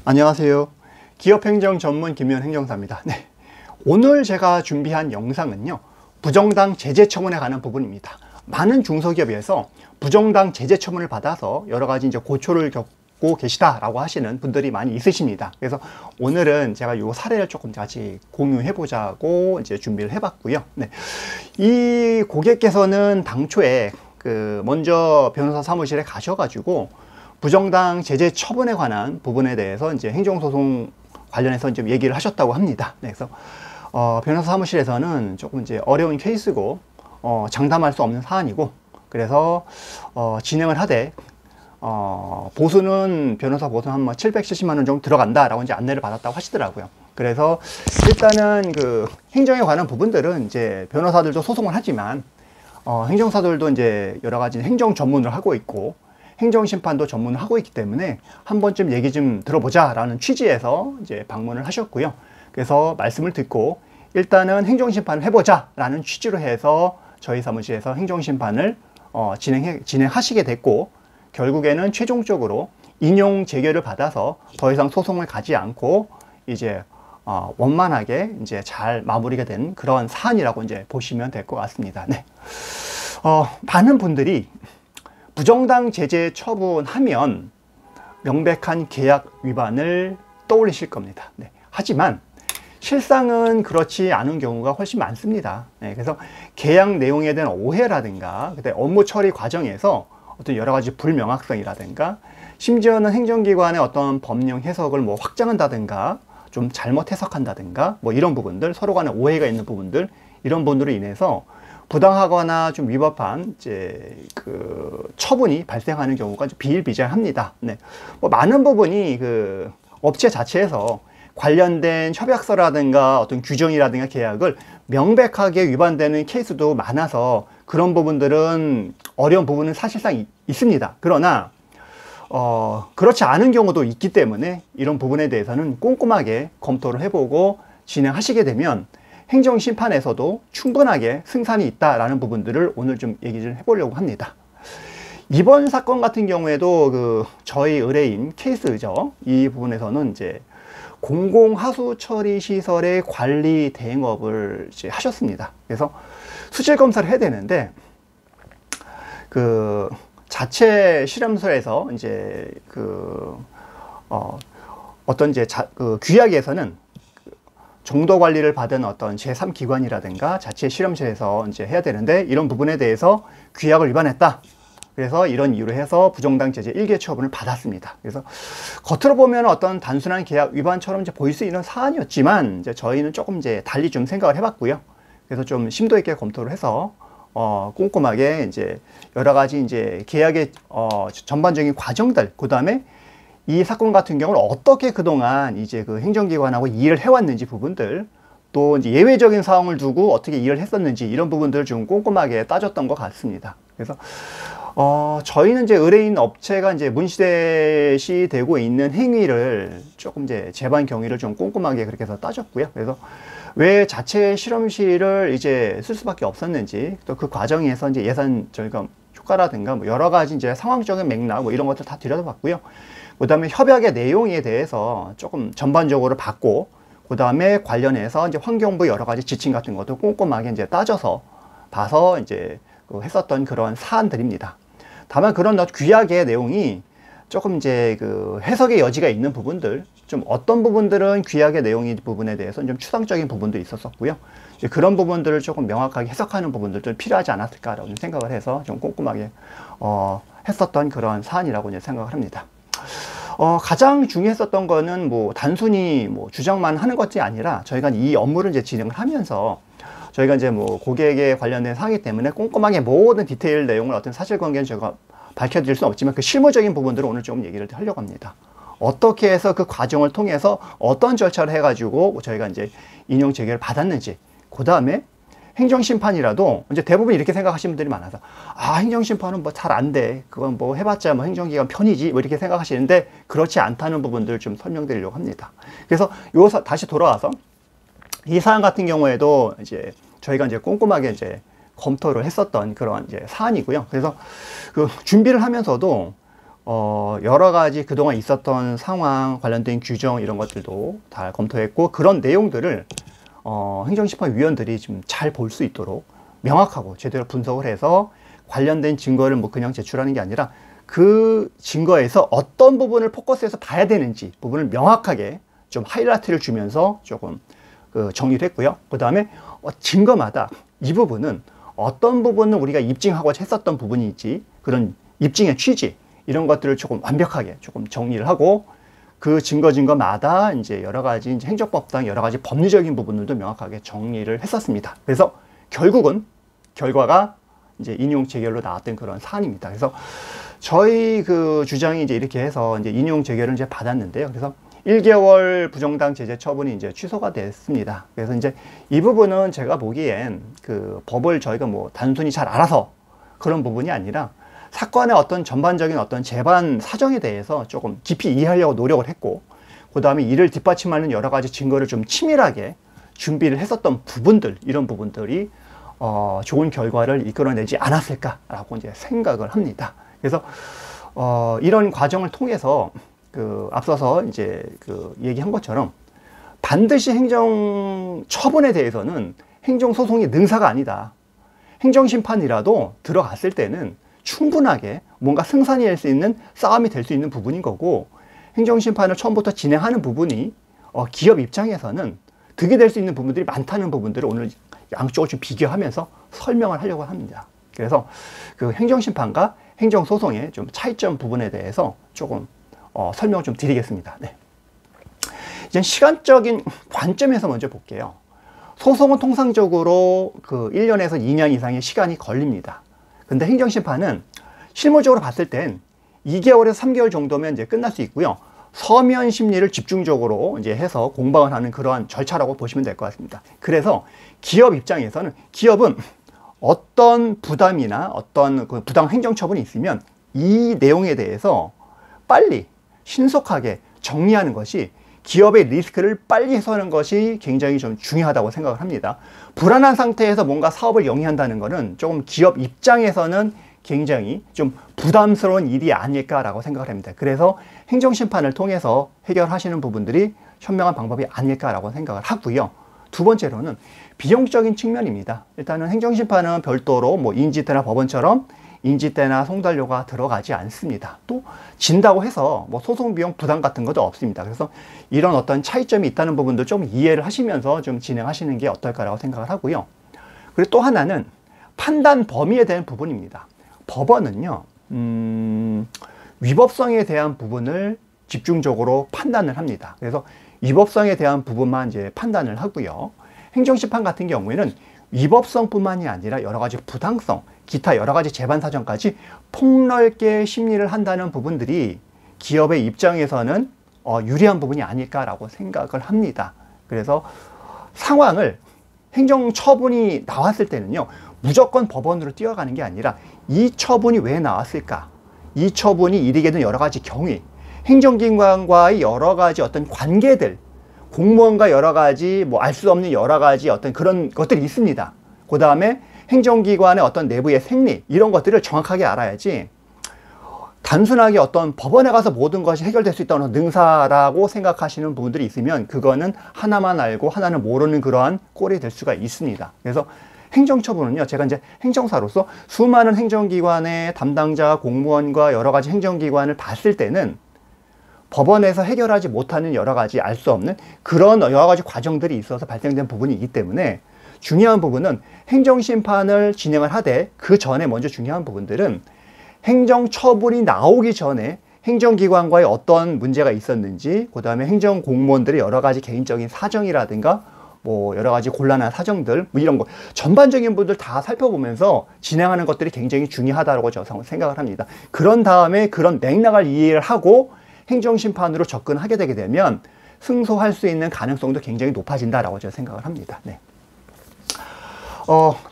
안녕하세요. 기업행정 전문 김현 행정사입니다. 네. 오늘 제가 준비한 영상은요, 부정당 제재 처분에 관한 부분입니다. 많은 중소기업에서 부정당 제재 처분을 받아서 여러 가지 이제 고초를 겪고 계시다라고 하시는 분들이 많이 있으십니다. 그래서 오늘은 제가 이 사례를 조금 같이 공유해 보자고 이제 준비를 해봤고요. 네. 이 고객께서는 당초에 먼저 변호사 사무실에 가셔가지고 부정당 제재 처분에 관한 부분에 대해서 이제 행정소송 관련해서 좀 얘기를 하셨다고 합니다. 네, 그래서 변호사 사무실에서는 조금 이제 어려운 케이스고 장담할 수 없는 사안이고, 그래서 진행을 하되 보수는 변호사 보수는 한 770만 원 정도 들어간다라고 이제 안내를 받았다고 하시더라고요. 그래서 일단은 행정에 관한 부분들은 이제 변호사들도 소송을 하지만 행정사들도 이제 여러 가지 행정 전문을 하고 있고 행정심판도 전문을 하고 있기 때문에 한 번쯤 얘기 좀 들어보자 라는 취지에서 이제 방문을 하셨고요. 그래서 말씀을 듣고 일단은 행정심판을 해보자 라는 취지로 해서 저희 사무실에서 행정심판을 진행하시게 됐고, 결국에는 최종적으로 인용 재결을 받아서 더 이상 소송을 가지 않고 이제 원만하게 이제 잘 마무리가 된 그런 사안이라고 이제 보시면 될 것 같습니다. 네. 많은 분들이 부정당 제재 처분하면 명백한 계약 위반을 떠올리실 겁니다. 네. 하지만 실상은 그렇지 않은 경우가 훨씬 많습니다. 네. 그래서 계약 내용에 대한 오해라든가 그때 업무 처리 과정에서 어떤 여러 가지 불명확성이라든가 심지어는 행정기관의 어떤 법령 해석을 확장한다든가 좀 잘못 해석한다든가 이런 부분들, 서로 간에 오해가 있는 부분들, 이런 부분들로 인해서 부당하거나 좀 위법한 처분이 발생하는 경우가 비일비재합니다. 네. 많은 부분이 업체 자체에서 관련된 협약서라든가 어떤 규정이라든가 계약을 명백하게 위반되는 케이스도 많아서 그런 부분들은 어려운 부분은 사실상 있습니다. 그러나 그렇지 않은 경우도 있기 때문에 이런 부분에 대해서는 꼼꼼하게 검토를 해보고 진행하시게 되면 행정심판에서도 충분하게 승산이 있다라는 부분들을 오늘 좀 얘기 좀 해보려고 합니다. 이번 사건 같은 경우에도 저희 의뢰인 케이스죠. 이 부분에서는 이제 공공하수처리시설의 관리 대행업을 이제 하셨습니다. 그래서 수질 검사를 해야 되는데 자체 실험소에서 이제 어떤 이제 규약에서는 정도 관리를 받은 어떤 제3기관이라든가 자체 실험실에서 이제 해야 되는데 이런 부분에 대해서 규약을 위반했다. 그래서 이런 이유로 해서 부정당 제재 1개 처분을 받았습니다. 그래서 겉으로 보면 어떤 단순한 계약 위반처럼 이제 보일 수 있는 사안이었지만 이제 저희는 조금 이제 달리 좀 생각을 해봤고요. 그래서 좀 심도 있게 검토를 해서 꼼꼼하게 이제 여러 가지 이제 계약의 전반적인 과정들, 그 다음에 이 사건 같은 경우는 어떻게 그동안 이제 행정기관하고 일을 해왔는지 부분들, 또 이제 예외적인 상황을 두고 어떻게 일을 했었는지 이런 부분들을 좀 꼼꼼하게 따졌던 것 같습니다. 그래서 저희는 이제 의뢰인 업체가 이제 문제시 되고 있는 행위를 조금 이제 재반 경위를 좀 꼼꼼하게 그렇게 해서 따졌고요. 그래서 왜 자체 실험실을 이제 쓸 수밖에 없었는지, 또 그 과정에서 이제 예산 저희가 효과라든가 여러 가지 이제 상황적인 맥락 이런 것들 다 들여다봤고요. 그 다음에 협약의 내용에 대해서 조금 전반적으로 봤고, 그 다음에 관련해서 이제 환경부 여러 가지 지침 같은 것도 꼼꼼하게 이제 따져서 봐서 이제 했었던 그런 사안들입니다. 다만 그런 규약의 내용이 조금 이제 해석의 여지가 있는 부분들, 좀 어떤 부분들은 규약의 내용이 부분에 대해서는 좀 추상적인 부분도 있었었고요. 이제 그런 부분들을 조금 명확하게 해석하는 부분들도 필요하지 않았을까라고 생각을 해서 좀 꼼꼼하게 했었던 그런 사안이라고 이제 생각을 합니다. 가장 중요했었던 거는 단순히 주장만 하는 것이 아니라 저희가 이 업무를 이제 진행을 하면서 저희가 이제 고객에 관련된 사항이기 때문에 꼼꼼하게 모든 디테일 내용을 어떤 사실관계는 제가 밝혀드릴 수는 없지만 그 실무적인 부분들을 오늘 조금 얘기를 하려고 합니다. 어떻게 해서 그 과정을 통해서 어떤 절차를 해가지고 저희가 이제 인용 재결을 받았는지, 그 다음에 행정심판이라도 이제 대부분 이렇게 생각하시는 분들이 많아서 행정심판은 잘 안 돼. 그건 해봤자 행정기관 편이지. 이렇게 생각하시는데 그렇지 않다는 부분들을 좀 설명드리려고 합니다. 그래서 다시 돌아와서 이 사안 같은 경우에도 이제 저희가 이제 꼼꼼하게 이제 검토를 했었던 그런 이제 사안이고요. 그래서 준비를 하면서도 여러 가지 그동안 있었던 상황 관련된 규정 이런 것들도 다 검토했고, 그런 내용들을 행정심판위원들이 좀 잘 볼 수 있도록 명확하고 제대로 분석을 해서 관련된 증거를 뭐 그냥 제출하는 게 아니라 그 증거에서 어떤 부분을 포커스해서 봐야 되는지 부분을 명확하게 좀 하이라이트를 주면서 조금 정리를 했고요. 그 다음에 증거마다 이 부분은 어떤 부분은 우리가 입증하고자 했었던 부분인지, 그런 입증의 취지 이런 것들을 조금 완벽하게 조금 정리를 하고, 그 증거마다 이제 여러 가지 이제 행정법상 여러 가지 법리적인 부분들도 명확하게 정리를 했었습니다. 그래서 결국은 결과가 이제 인용 재결로 나왔던 그런 사안입니다. 그래서 저희 그 주장이 이제 이렇게 해서 이제 인용 재결을 이제 받았는데요. 그래서 1개월 부정당 제재 처분이 이제 취소가 됐습니다. 그래서 이제 이 부분은 제가 보기엔 그 법을 저희가 뭐 단순히 잘 알아서 그런 부분이 아니라 사건의 어떤 전반적인 어떤 재반 사정에 대해서 조금 깊이 이해하려고 노력을 했고, 그 다음에 이를 뒷받침하는 여러 가지 증거를 좀 치밀하게 준비를 했었던 부분들, 이런 부분들이 좋은 결과를 이끌어내지 않았을까라고 이제 생각을 합니다. 그래서 이런 과정을 통해서 앞서서 이제 얘기한 것처럼 반드시 행정 처분에 대해서는 행정소송이 능사가 아니다. 행정심판이라도 들어갔을 때는 충분하게 뭔가 승산이 될 수 있는 싸움이 될 수 있는 부분인 거고, 행정심판을 처음부터 진행하는 부분이 기업 입장에서는 득이 될 수 있는 부분들이 많다는 부분들을 오늘 양쪽을 좀 비교하면서 설명을 하려고 합니다. 그래서 그 행정심판과 행정소송의 좀 차이점 부분에 대해서 조금 설명을 좀 드리겠습니다. 네. 이제 시간적인 관점에서 먼저 볼게요. 소송은 통상적으로 그 1년에서 2년 이상의 시간이 걸립니다. 근데 행정심판은 실무적으로 봤을 땐 2개월에서 3개월 정도면 이제 끝날 수 있고요. 서면 심리를 집중적으로 이제 해서 공방을 하는 그러한 절차라고 보시면 될 것 같습니다. 그래서 기업 입장에서는, 기업은 어떤 부담이나 어떤 그 부당 행정 처분이 있으면 이 내용에 대해서 빨리 신속하게 정리하는 것이, 기업의 리스크를 빨리 해소하는 것이 굉장히 좀 중요하다고 생각을 합니다. 불안한 상태에서 뭔가 사업을 영위한다는 것은 조금 기업 입장에서는 굉장히 좀 부담스러운 일이 아닐까라고 생각을 합니다. 그래서 행정심판을 통해서 해결하시는 부분들이 현명한 방법이 아닐까라고 생각을 하고요. 두 번째로는 비용적인 측면입니다. 일단은 행정심판은 별도로 뭐 인지대나 법원처럼 인지대나 송달료가 들어가지 않습니다. 또 진다고 해서 뭐 소송비용 부담 같은 것도 없습니다. 그래서 이런 어떤 차이점이 있다는 부분도 좀 이해를 하시면서 좀 진행하시는 게 어떨까라고 생각을 하고요. 그리고 또 하나는 판단 범위에 대한 부분입니다. 법원은요, 위법성에 대한 부분을 집중적으로 판단을 합니다. 그래서 위법성에 대한 부분만 이제 판단을 하고요. 행정심판 같은 경우에는 위법성뿐만이 아니라 여러 가지 부당성, 기타 여러 가지 재반 사정까지 폭넓게 심리를 한다는 부분들이 기업의 입장에서는 유리한 부분이 아닐까라고 생각을 합니다. 그래서 상황을, 행정 처분이 나왔을 때는요, 무조건 법원으로 뛰어가는 게 아니라 이 처분이 왜 나왔을까? 이 처분이 일이게 된 여러 가지 경위, 행정기관과의 여러 가지 어떤 관계들, 공무원과 여러 가지 뭐 알 수 없는 여러 가지 어떤 그런 것들이 있습니다. 그 다음에 행정기관의 어떤 내부의 생리, 이런 것들을 정확하게 알아야지 단순하게 어떤 법원에 가서 모든 것이 해결될 수 있다는 능사라고 생각하시는 분들이 있으면 그거는 하나만 알고 하나는 모르는 그러한 꼴이 될 수가 있습니다. 그래서 행정처분은요, 제가 이제 행정사로서 수많은 행정기관의 담당자, 공무원과 여러 가지 행정기관을 봤을 때는 법원에서 해결하지 못하는 여러 가지 알 수 없는 그런 여러 가지 과정들이 있어서 발생된 부분이기 때문에 중요한 부분은 행정심판을 진행을 하되 그 전에 먼저 중요한 부분들은 행정처분이 나오기 전에 행정기관과의 어떤 문제가 있었는지, 그 다음에 행정공무원들의 여러 가지 개인적인 사정이라든가 뭐 여러 가지 곤란한 사정들, 뭐 이런 거 전반적인 분들 다 살펴보면서 진행하는 것들이 굉장히 중요하다고 저는 생각을 합니다. 그런 다음에 그런 맥락을 이해를 하고 행정심판으로 접근하게 되게 되면 승소할 수 있는 가능성도 굉장히 높아진다라고 저는 생각을 합니다. 네.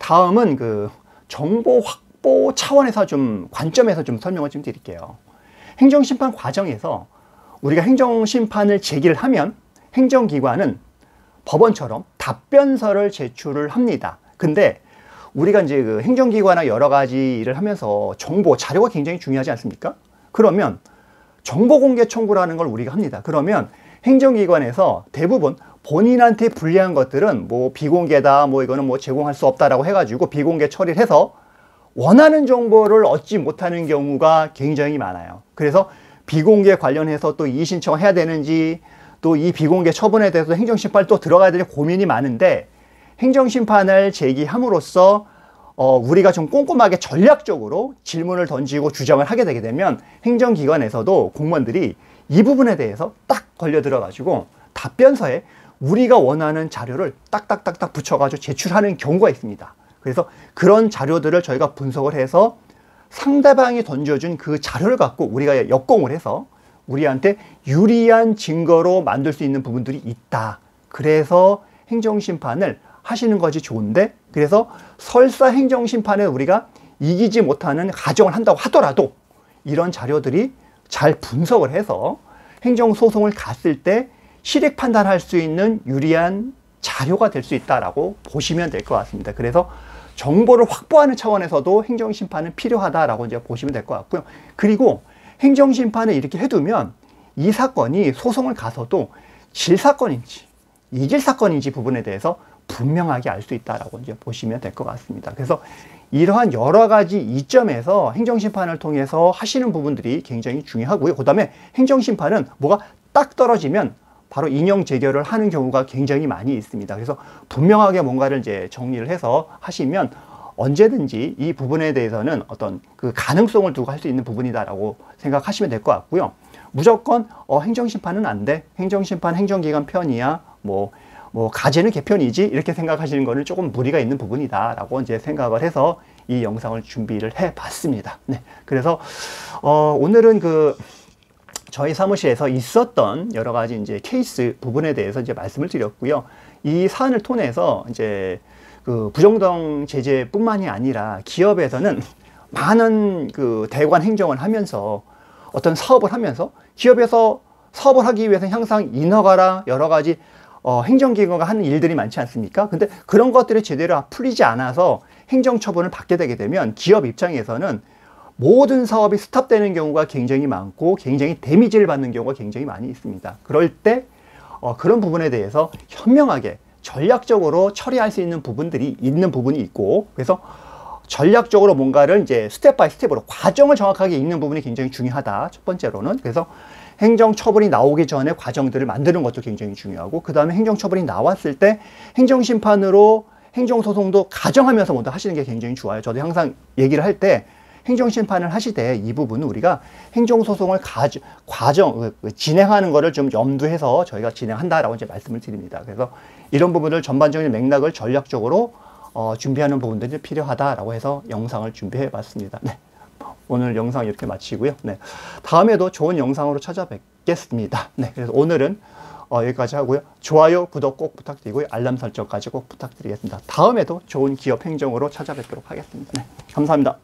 다음은 그 정보 확보 차원에서 좀 관점에서 좀 설명을 좀 드릴게요. 행정심판 과정에서 우리가 행정심판을 제기를 하면 행정기관은 법원처럼 답변서를 제출을 합니다. 근데 우리가 이제 그 행정기관이나 여러 가지 일을 하면서 정보, 자료가 굉장히 중요하지 않습니까? 그러면 정보공개 청구라는 걸 우리가 합니다. 그러면 행정기관에서 대부분 본인한테 불리한 것들은 뭐 비공개다, 뭐 이거는 뭐 제공할 수 없다라고 해가지고 비공개 처리를 해서 원하는 정보를 얻지 못하는 경우가 굉장히 많아요. 그래서 비공개 관련해서 또 이의신청을 해야 되는지, 또 이 비공개 처분에 대해서 행정심판을 또 들어가야 되는 고민이 많은데, 행정심판을 제기함으로써 우리가 좀 꼼꼼하게 전략적으로 질문을 던지고 주장을 하게 되게 되면 행정기관에서도 공무원들이 이 부분에 대해서 딱 걸려 들어가지고 답변서에 우리가 원하는 자료를 딱딱딱딱 붙여가지고 제출하는 경우가 있습니다. 그래서 그런 자료들을 저희가 분석을 해서 상대방이 던져준 그 자료를 갖고 우리가 역공을 해서 우리한테 유리한 증거로 만들 수 있는 부분들이 있다. 그래서 행정심판을 하시는 것이 좋은데, 그래서 설사 행정심판에 우리가 이기지 못하는 가정을 한다고 하더라도 이런 자료들이 잘 분석을 해서 행정소송을 갔을 때 실익 판단할 수 있는 유리한 자료가 될 수 있다라고 보시면 될 것 같습니다. 그래서 정보를 확보하는 차원에서도 행정심판은 필요하다라고 이제 보시면 될 것 같고요. 그리고 행정심판을 이렇게 해두면 이 사건이 소송을 가서도 질 사건인지 이길 사건인지 부분에 대해서 분명하게 알 수 있다라고 이제 보시면 될 것 같습니다. 그래서 이러한 여러 가지 이점에서 행정심판을 통해서 하시는 부분들이 굉장히 중요하고요. 그 다음에 행정심판은 뭐가 딱 떨어지면 바로 인용 재결을 하는 경우가 굉장히 많이 있습니다. 그래서 분명하게 뭔가를 이제 정리를 해서 하시면 언제든지 이 부분에 대해서는 어떤 그 가능성을 두고 할 수 있는 부분이다라고 생각하시면 될 것 같고요. 무조건 행정심판은 안 돼. 행정심판 행정기관 편이야. 뭐 가제는 개편이지. 이렇게 생각하시는 거는 조금 무리가 있는 부분이다라고 이제 생각을 해서 이 영상을 준비를 해 봤습니다. 네. 그래서 오늘은 저희 사무실에서 있었던 여러 가지 이제 케이스 부분에 대해서 이제 말씀을 드렸고요. 이 사안을 통해서 이제 그 부정당 제재뿐만이 아니라 기업에서는 많은 그 대관 행정을 하면서 어떤 사업을 하면서 기업에서 사업을 하기 위해서는 항상 인허가라 여러 가지 행정기관가 하는 일들이 많지 않습니까? 근데 그런 것들이 제대로 풀리지 않아서 행정처분을 받게 되게 되면 기업 입장에서는 모든 사업이 스탑되는 경우가 굉장히 많고 굉장히 데미지를 받는 경우가 굉장히 많이 있습니다. 그럴 때 그런 부분에 대해서 현명하게 전략적으로 처리할 수 있는 부분들이 있는 부분이 있고, 그래서 전략적으로 뭔가를 이제 스텝 바이 스텝으로 과정을 정확하게 읽는 부분이 굉장히 중요하다. 첫 번째로는. 그래서 행정처분이 나오기 전에 과정들을 만드는 것도 굉장히 중요하고, 그 다음에 행정처분이 나왔을 때 행정심판으로 행정소송도 가정하면서 먼저 하시는 게 굉장히 좋아요. 저도 항상 얘기를 할 때 행정심판을 하시되 이 부분은 우리가 행정소송을 진행하는 거를 좀 염두해서 저희가 진행한다라고 이제 말씀을 드립니다. 그래서 이런 부분을 전반적인 맥락을 전략적으로 준비하는 부분들이 필요하다라고 해서 영상을 준비해 봤습니다. 네. 오늘 영상 이렇게 마치고요. 네. 다음에도 좋은 영상으로 찾아뵙겠습니다. 네. 그래서 오늘은 여기까지 하고요. 좋아요, 구독 꼭 부탁드리고요. 알람 설정까지 꼭 부탁드리겠습니다. 다음에도 좋은 기업 행정으로 찾아뵙도록 하겠습니다. 네. 감사합니다.